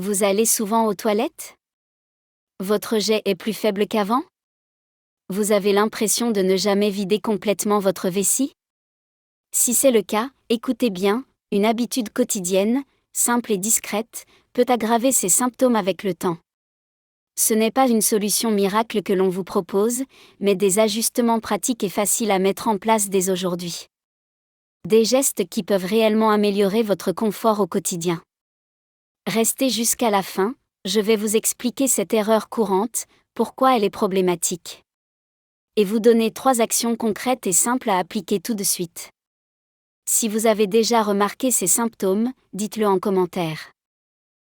Vous allez souvent aux toilettes? Votre jet est plus faible qu'avant? Vous avez l'impression de ne jamais vider complètement votre vessie? Si c'est le cas, écoutez bien, une habitude quotidienne, simple et discrète, peut aggraver ces symptômes avec le temps. Ce n'est pas une solution miracle que l'on vous propose, mais des ajustements pratiques et faciles à mettre en place dès aujourd'hui. Des gestes qui peuvent réellement améliorer votre confort au quotidien. Restez jusqu'à la fin, je vais vous expliquer cette erreur courante, pourquoi elle est problématique. Et vous donner 3 actions concrètes et simples à appliquer tout de suite. Si vous avez déjà remarqué ces symptômes, dites-le en commentaire.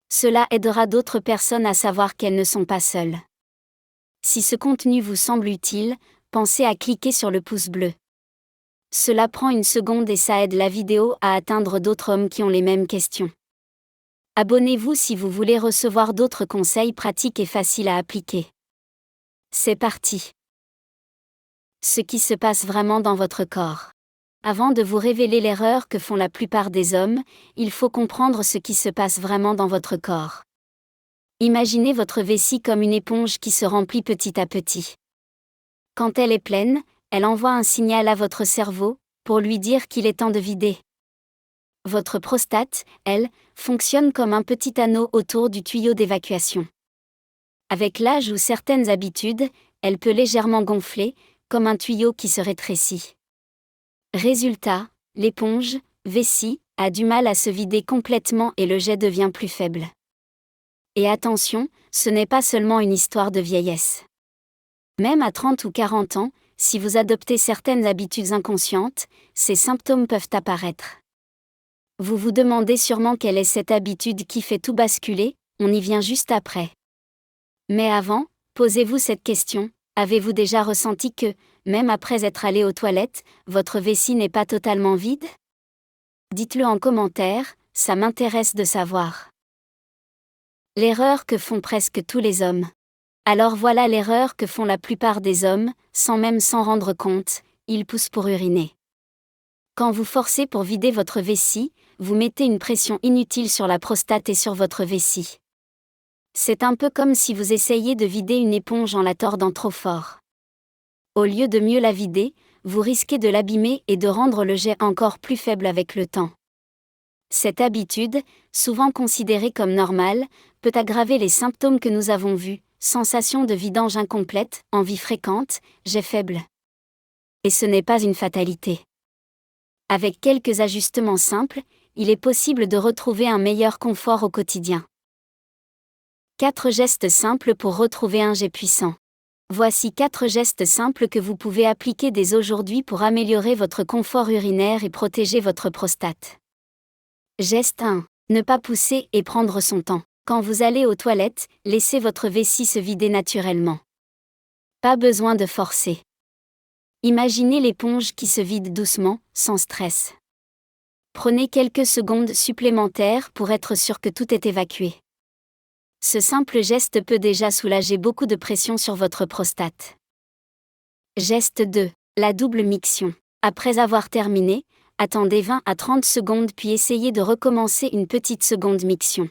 Cela aidera d'autres personnes à savoir qu'elles ne sont pas seules. Si ce contenu vous semble utile, pensez à cliquer sur le pouce bleu. Cela prend une seconde et ça aide la vidéo à atteindre d'autres hommes qui ont les mêmes questions. Abonnez-vous si vous voulez recevoir d'autres conseils pratiques et faciles à appliquer. C'est parti. Ce qui se passe vraiment dans votre corps. Avant de vous révéler l'erreur que font la plupart des hommes, il faut comprendre ce qui se passe vraiment dans votre corps. Imaginez votre vessie comme une éponge qui se remplit petit à petit. Quand elle est pleine, elle envoie un signal à votre cerveau, pour lui dire qu'il est temps de vider. Votre prostate, elle, fonctionne comme un petit anneau autour du tuyau d'évacuation. Avec l'âge ou certaines habitudes, elle peut légèrement gonfler, comme un tuyau qui se rétrécit. Résultat, l'éponge, vessie, a du mal à se vider complètement et le jet devient plus faible. Et attention, ce n'est pas seulement une histoire de vieillesse. Même à 30 ou 40 ans, si vous adoptez certaines habitudes inconscientes, ces symptômes peuvent apparaître. Vous vous demandez sûrement quelle est cette habitude qui fait tout basculer, on y vient juste après. Mais avant, posez-vous cette question, avez-vous déjà ressenti que, même après être allé aux toilettes, votre vessie n'est pas totalement vide? Dites-le en commentaire, ça m'intéresse de savoir. L'erreur que font presque tous les hommes. Alors voilà l'erreur que font la plupart des hommes, sans même s'en rendre compte, ils poussent pour uriner. Quand vous forcez pour vider votre vessie, vous mettez une pression inutile sur la prostate et sur votre vessie. C'est un peu comme si vous essayiez de vider une éponge en la tordant trop fort. Au lieu de mieux la vider, vous risquez de l'abîmer et de rendre le jet encore plus faible avec le temps. Cette habitude, souvent considérée comme normale, peut aggraver les symptômes que nous avons vus, sensation de vidange incomplète, envie fréquente, jet faible. Et ce n'est pas une fatalité. Avec quelques ajustements simples, il est possible de retrouver un meilleur confort au quotidien. 4 gestes simples pour retrouver un jet puissant. Voici 4 gestes simples que vous pouvez appliquer dès aujourd'hui pour améliorer votre confort urinaire et protéger votre prostate. Geste 1. Ne pas pousser et prendre son temps. Quand vous allez aux toilettes, laissez votre vessie se vider naturellement. Pas besoin de forcer. Imaginez l'éponge qui se vide doucement, sans stress. Prenez quelques secondes supplémentaires pour être sûr que tout est évacué. Ce simple geste peut déjà soulager beaucoup de pression sur votre prostate. Geste 2. La double miction. Après avoir terminé, attendez 20 à 30 secondes puis essayez de recommencer une petite seconde miction.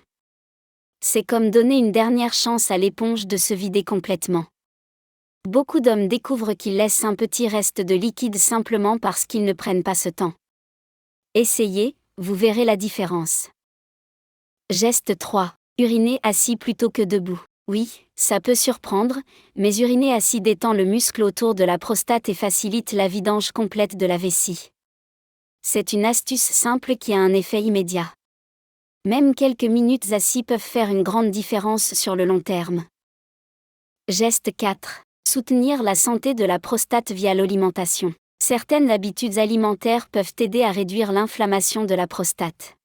C'est comme donner une dernière chance à l'éponge de se vider complètement. Beaucoup d'hommes découvrent qu'ils laissent un petit reste de liquide simplement parce qu'ils ne prennent pas ce temps. Essayez, vous verrez la différence. Geste 3. Uriner assis plutôt que debout. Oui, ça peut surprendre, mais uriner assis détend le muscle autour de la prostate et facilite la vidange complète de la vessie. C'est une astuce simple qui a un effet immédiat. Même quelques minutes assis peuvent faire une grande différence sur le long terme. Geste 4. Soutenir la santé de la prostate via l'alimentation. Certaines habitudes alimentaires peuvent aider à réduire l'inflammation de la prostate.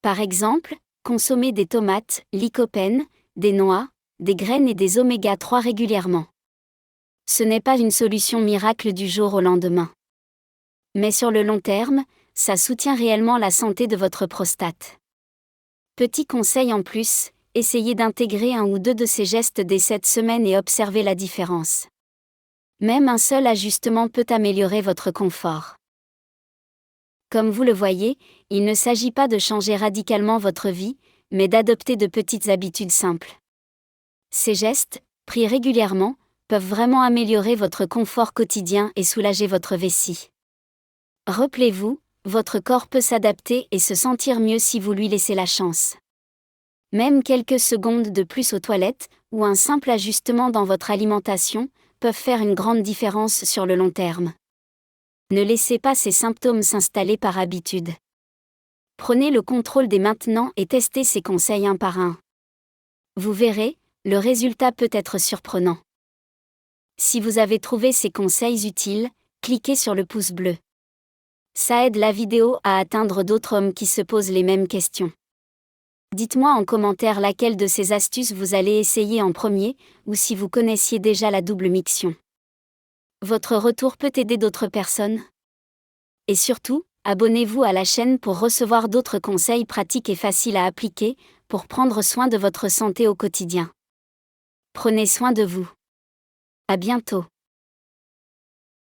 Par exemple, consommer des tomates, lycopène, des noix, des graines et des oméga-3 régulièrement. Ce n'est pas une solution miracle du jour au lendemain. Mais sur le long terme, ça soutient réellement la santé de votre prostate. Petit conseil en plus, essayez d'intégrer 1 ou 2 de ces gestes dès cette semaine et observez la différence. Même un seul ajustement peut améliorer votre confort. Comme vous le voyez, il ne s'agit pas de changer radicalement votre vie, mais d'adopter de petites habitudes simples. Ces gestes, pris régulièrement, peuvent vraiment améliorer votre confort quotidien et soulager votre vessie. Rappelez-vous, votre corps peut s'adapter et se sentir mieux si vous lui laissez la chance. Même quelques secondes de plus aux toilettes, ou un simple ajustement dans votre alimentation, peuvent faire une grande différence sur le long terme. Ne laissez pas ces symptômes s'installer par habitude. Prenez le contrôle dès maintenant et testez ces conseils un par un. Vous verrez, le résultat peut être surprenant. Si vous avez trouvé ces conseils utiles, cliquez sur le pouce bleu. Ça aide la vidéo à atteindre d'autres hommes qui se posent les mêmes questions. Dites-moi en commentaire laquelle de ces astuces vous allez essayer en premier, ou si vous connaissiez déjà la double miction. Votre retour peut aider d'autres personnes. Et surtout, abonnez-vous à la chaîne pour recevoir d'autres conseils pratiques et faciles à appliquer, pour prendre soin de votre santé au quotidien. Prenez soin de vous. À bientôt.